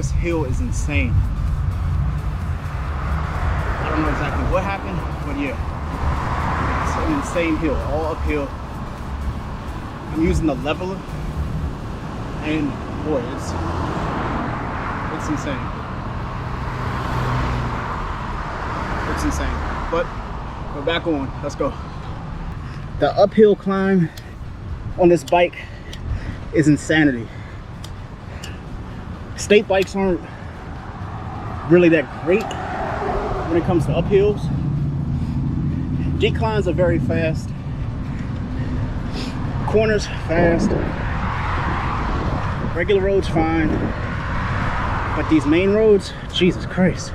This hill is insane. I don't know exactly what happened, but yeah, it's an insane hill, all uphill. I'm using the leveler, and boy, it's insane. It's insane. But we're back on. Let's go. The uphill climb on this bike is insanity. State bikes aren't really that great when it comes to uphills. Declines are very fast. Corners fast. Regular roads fine. But these main roads, Jesus Christ.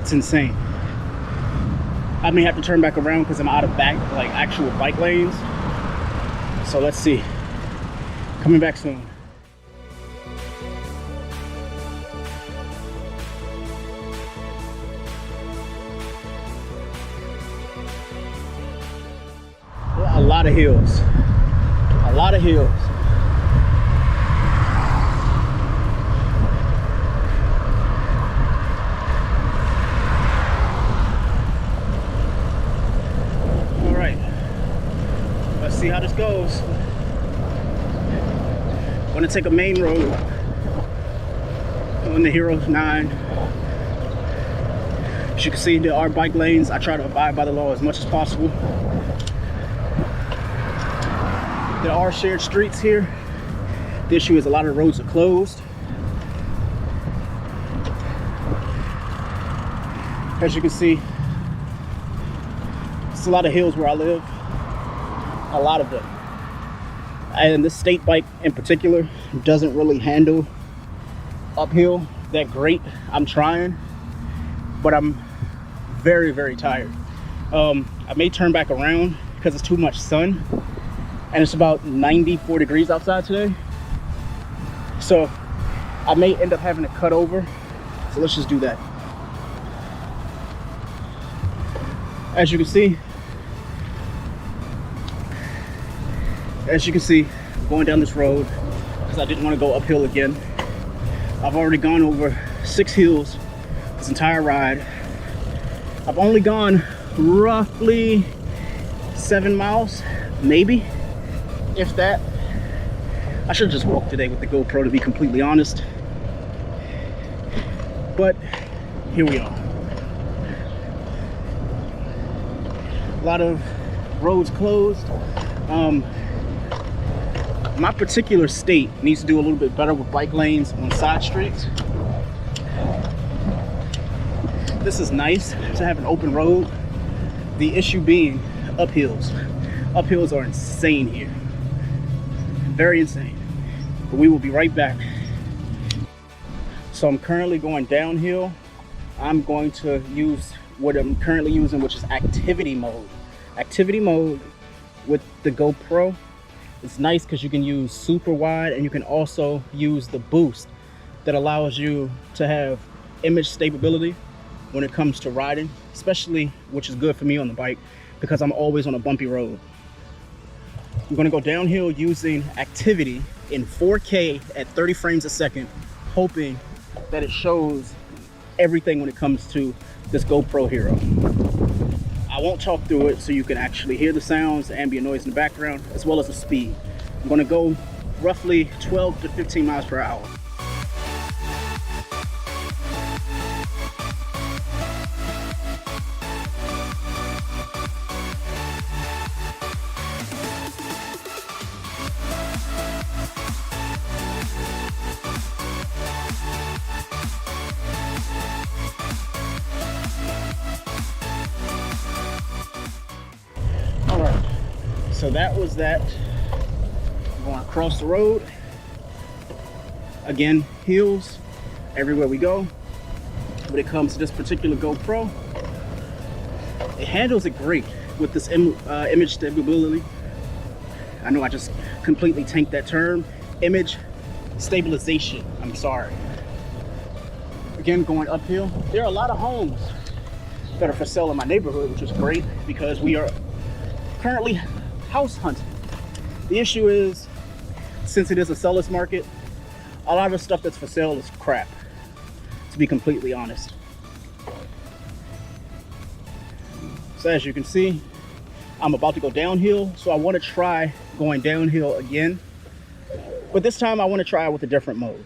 It's insane. I may have to turn back around because I'm out of actual bike lanes. So let's see. Coming back soon. A lot of hills. A lot of hills. All right. Let's see how this goes. I'm gonna take a main road on the Hero9. As you can see, there are bike lanes. I try to abide by the law as much as possible. There are shared streets here. The issue is a lot of roads are closed. As you can see, it's a lot of hills where I live. A lot of them. And this state bike in particular doesn't really handle uphill that great. I'm trying, but I'm very, very tired. I may turn back around because it's too much sun. And it's about 94 degrees outside today. So I may end up having to cut over. So let's just do that. As you can see, I'm going down this road because I didn't want to go uphill again. I've already gone over 6 hills this entire ride. I've only gone roughly 7 miles, maybe. If that. I should have just walked today with the GoPro, to be completely honest. But here we are. A lot of roads closed. My particular state needs to do a little bit better with bike lanes on side streets. This is nice to have an open road. The issue being uphills. Uphills are insane here. Very insane. But we will be right back. So I'm currently going downhill. I'm going to use what I'm currently using, which is activity mode. Activity mode with the GoPro. It's nice because you can use super wide, and you can also use the boost that allows you to have image stability when it comes to riding, especially, which is good for me on the bike because I'm always on a bumpy road. I'm gonna go downhill using activity in 4K at 30 frames a second, hoping that it shows everything when it comes to this GoPro Hero. I won't talk through it so you can actually hear the sounds, the ambient noise in the background, as well as the speed. I'm gonna go roughly 12 to 15 miles per hour. So that was that. I'm going across the road. Again, hills everywhere we go. When it comes to this particular GoPro, it handles it great with this image stability. I know I just completely tanked that term. Image stabilization, I'm sorry. Again, going uphill. There are a lot of homes that are for sale in my neighborhood, which is great because we are currently house hunting. The issue is, since it is a seller's market, A lot of the stuff that's for sale is crap, to be completely honest. So as you can see, I'm about to go downhill, so I want to try going downhill again, but this time I want to try with a different mode.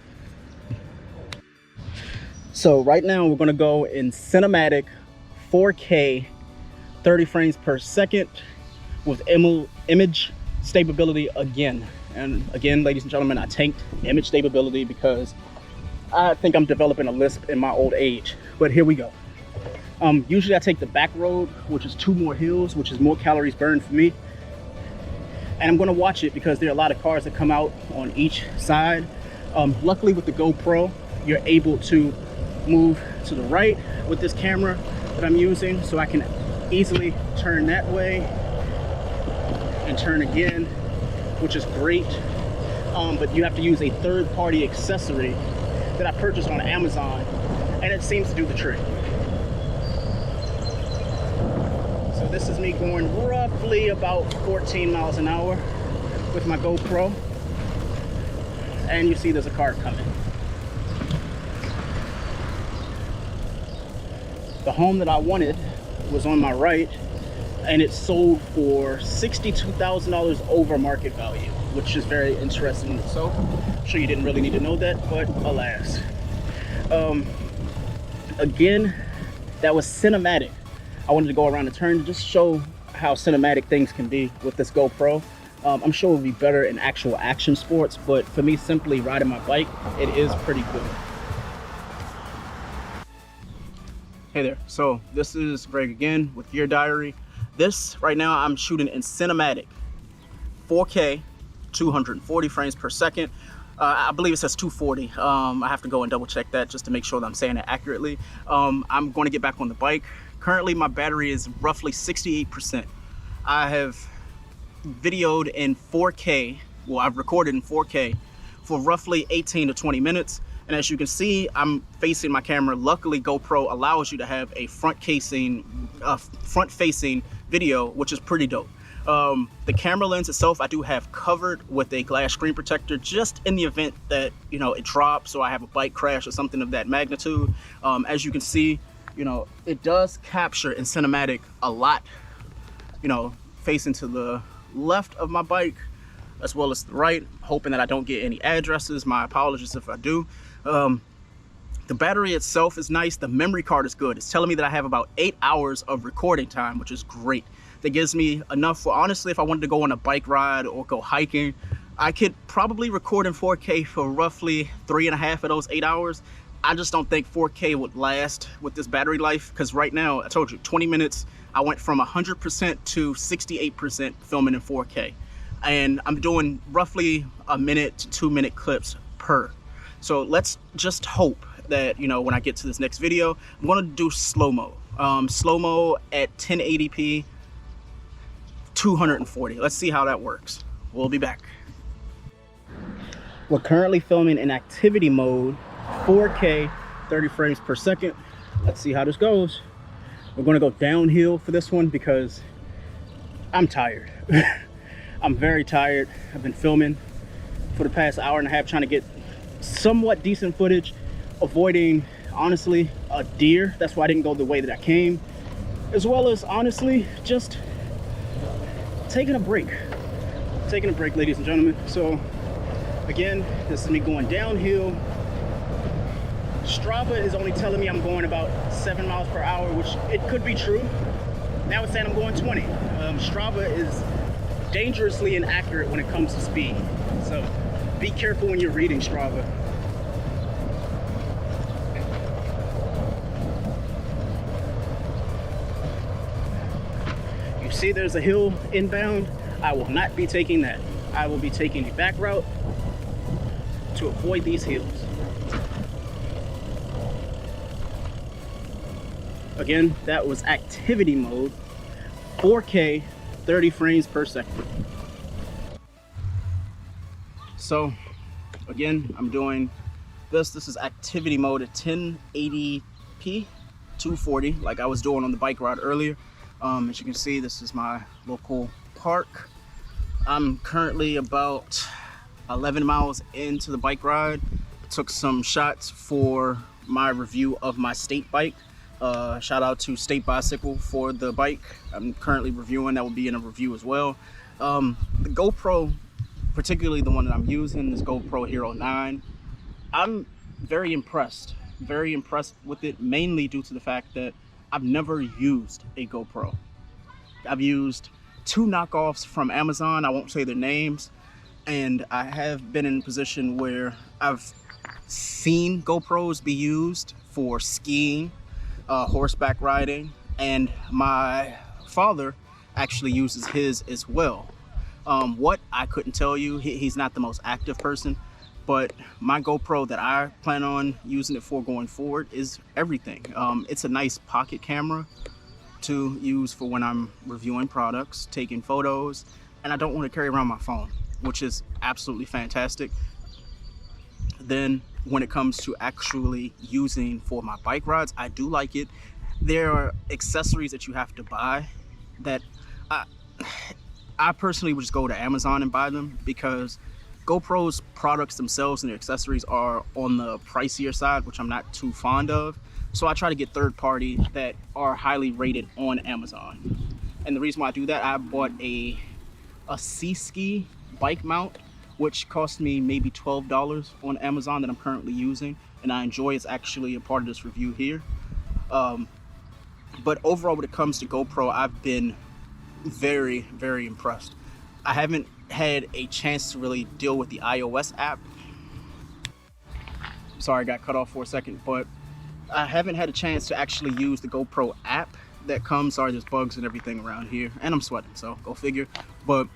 So right now we're going to go in cinematic 4K 30 frames per second with image stability again. And again, ladies and gentlemen, I tanked image stability because I think I'm developing a lisp in my old age, but here we go. Usually I take the back road, which is 2 more hills, which is more calories burned for me. And I'm gonna watch it because there are a lot of cars that come out on each side. Luckily with the GoPro, you're able to move to the right with this camera that I'm using, so I can easily turn that way and turn again, which is great. But you have to use a third-party accessory that I purchased on Amazon, and it seems to do the trick. So this is me going roughly about 14 miles an hour with my GoPro, and you see there's a car coming. The home that I wanted was on my right, and it sold for $62,000 over market value, which is very interesting in itself. I'm sure you didn't really need to know that, but alas. Again, that was cinematic. I wanted to go around the turn to just show how cinematic things can be with this GoPro. I'm sure it would be better in actual action sports, but for me, simply riding my bike, it is pretty good. Hey there, so this is Greg again with Gear Diary. This right now I'm shooting in cinematic 4K 240 frames per second. I believe it says 240. I have to go and double check that just to make sure that I'm saying it accurately. I'm going to get back on the bike. Currently my battery is roughly 68%. I have videoed in 4K, well I've recorded in 4K for roughly 18 to 20 minutes. And as you can see, I'm facing my camera. Luckily, GoPro allows you to have a front-facing video, which is pretty dope. The camera lens itself, I do have covered with a glass screen protector, just in the event that, you know, it drops, or I have a bike crash or something of that magnitude. As you can see, you know, it does capture in cinematic a lot, you know, facing to the left of my bike, as well as the right, hoping that I don't get any addresses. My apologies if I do. The battery itself is nice. The memory card is good. It's telling me that I have about 8 hours of recording time, which is great. That gives me enough for, honestly, if I wanted to go on a bike ride or go hiking, I could probably record in 4K for roughly 3.5 of those 8 hours. I just don't think 4K would last with this battery life, because right now, I told you, 20 minutes, I went from 100% to 68% filming in 4K. And I'm doing roughly 1 minute to 2 minute clips per. So let's just hope that, you know, when I get to this next video, I'm gonna do slow-mo. Slow-mo at 1080p, 240. Let's see how that works. We'll be back. We're currently filming in activity mode, 4K, 30 frames per second. Let's see how this goes. We're gonna go downhill for this one because I'm tired. I'm very tired. I've been filming for the past hour and a half trying to get somewhat decent footage, avoiding, honestly, a deer. That's why I didn't go the way that I came, as well as, honestly, just taking a break, ladies and gentlemen. So again, this is me going downhill. Strava is only telling me I'm going about 7 miles per hour, which it could be true. Now it's saying I'm going 20. Strava is dangerously inaccurate when it comes to speed, so be careful when you're reading Strava. You see there's a hill inbound. I will not be taking that. I will be taking the back route to avoid these hills. Again, that was activity mode, 4K, 30 frames per second. So again, I'm doing this is activity mode at 1080p 240, like I was doing on the bike ride earlier. As you can see, this is my local park. I'm currently about 11 miles into the bike ride. took some shots for my review of my state bike. Shout out to State Bicycle for the bike I'm currently reviewing. That will be in a review as well. The GoPro, particularly the one that I'm using, this GoPro Hero9, I'm very impressed with it, mainly due to the fact that I've never used a GoPro. I've used 2 knockoffs from Amazon. I won't say their names, and I have been in a position where I've seen GoPros be used for skiing, horseback riding, and my father actually uses his as well. What I couldn't tell you, he's not the most active person, but my GoPro that I plan on using it for going forward is everything. It's a nice pocket camera to use for when I'm reviewing products, taking photos, and I don't want to carry around my phone, which is absolutely fantastic. Then when it comes to actually using for my bike rides, I do like it. There are accessories that you have to buy that I personally would just go to Amazon and buy them, because GoPro's products themselves and their accessories are on the pricier side, which I'm not too fond of. So I try to get third party that are highly rated on Amazon. And the reason why I do that, I bought a C-Ski bike mount, which cost me maybe $12 on Amazon, that I'm currently using, and I enjoy. It's actually a part of this review here. But overall, when it comes to GoPro, I've been very, very impressed. I haven't had a chance to really deal with the iOS app. Sorry, I got cut off for a second, but I haven't had a chance to actually use the GoPro app that comes. Sorry, there's bugs and everything around here, and I'm sweating, so go figure. But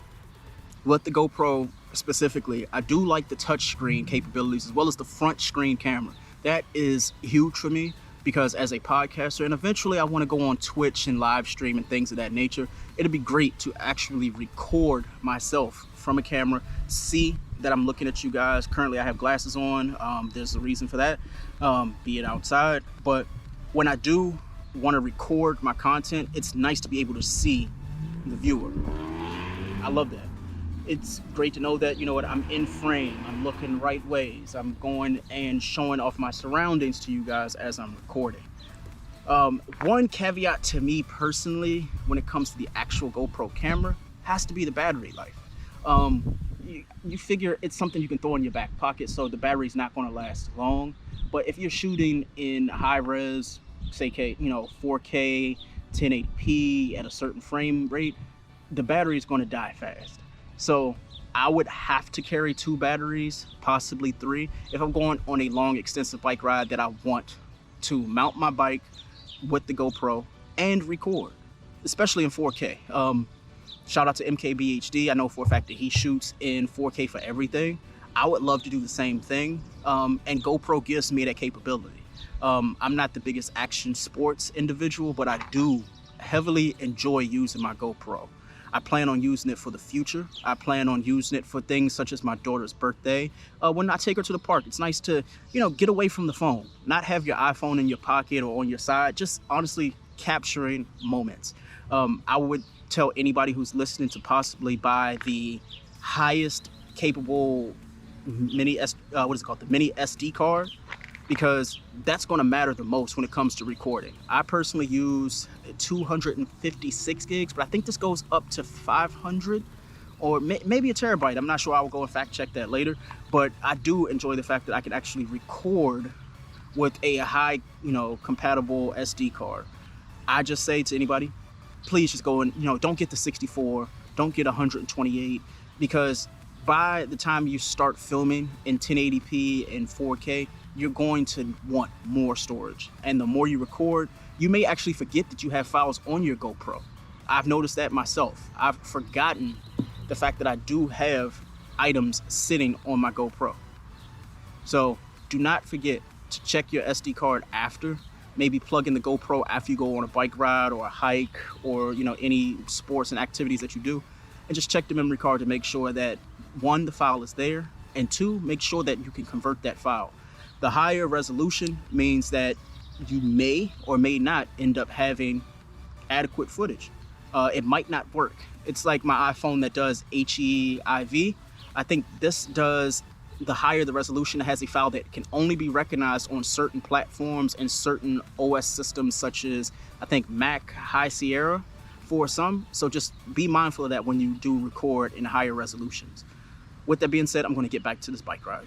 with the GoPro specifically, I do like the touchscreen capabilities as well as the front screen camera. That is huge for me, because as a podcaster, and eventually I want to go on Twitch and live stream and things of that nature, it'd be great to actually record myself from a camera, see that I'm looking at you guys. Currently I have glasses on. There's a reason for that, be it outside. But when I do want to record my content, it's nice to be able to see the viewer. I love that. It's great to know that, you know what, I'm in frame, I'm looking right ways, I'm going and showing off my surroundings to you guys as I'm recording. One caveat to me personally, when it comes to the actual GoPro camera, has to be the battery life. You figure it's something you can throw in your back pocket, so the battery's not going to last long. But if you're shooting in high res, say, 4K, 1080p at a certain frame rate, the battery is going to die fast. So I would have to carry 2 batteries, possibly 3, if I'm going on a long, extensive bike ride that I want to mount my bike with the GoPro and record, especially in 4K. Shout out to MKBHD. I know for a fact that he shoots in 4K for everything. I would love to do the same thing, and GoPro gives me that capability. I'm not the biggest action sports individual, but I do heavily enjoy using my GoPro. I plan on using it for the future. I plan on using it for things such as my daughter's birthday. When I take her to the park, it's nice to, get away from the phone, not have your iPhone in your pocket or on your side, just honestly capturing moments. I would tell anybody who's listening to possibly buy the highest capable mini SD card, because that's going to matter the most when it comes to recording. I personally use 256 gigs, but I think this goes up to 500 or maybe a terabyte. I'm not sure. I will go and fact check that later, but I do enjoy the fact that I can actually record with a high, compatible SD card. I just say to anybody, please just go and, don't get the 64, don't get 128, because by the time you start filming in 1080p and 4K, you're going to want more storage. And the more you record, you may actually forget that you have files on your GoPro. I've noticed that myself. I've forgotten the fact that I do have items sitting on my GoPro. So do not forget to check your SD card after. Maybe plug in the GoPro after you go on a bike ride or a hike or any sports and activities that you do, and just check the memory card to make sure that 1, the file is there, and 2, make sure that you can convert that file. The higher resolution means that you may or may not end up having adequate footage. It might not work. It's like my iPhone that does HEIV. I think this does the higher the resolution, it has a file that can only be recognized on certain platforms and certain OS systems, such as I think Mac High Sierra for some. So just be mindful of that when you do record in higher resolutions. With that being said, I'm going to get back to this bike ride.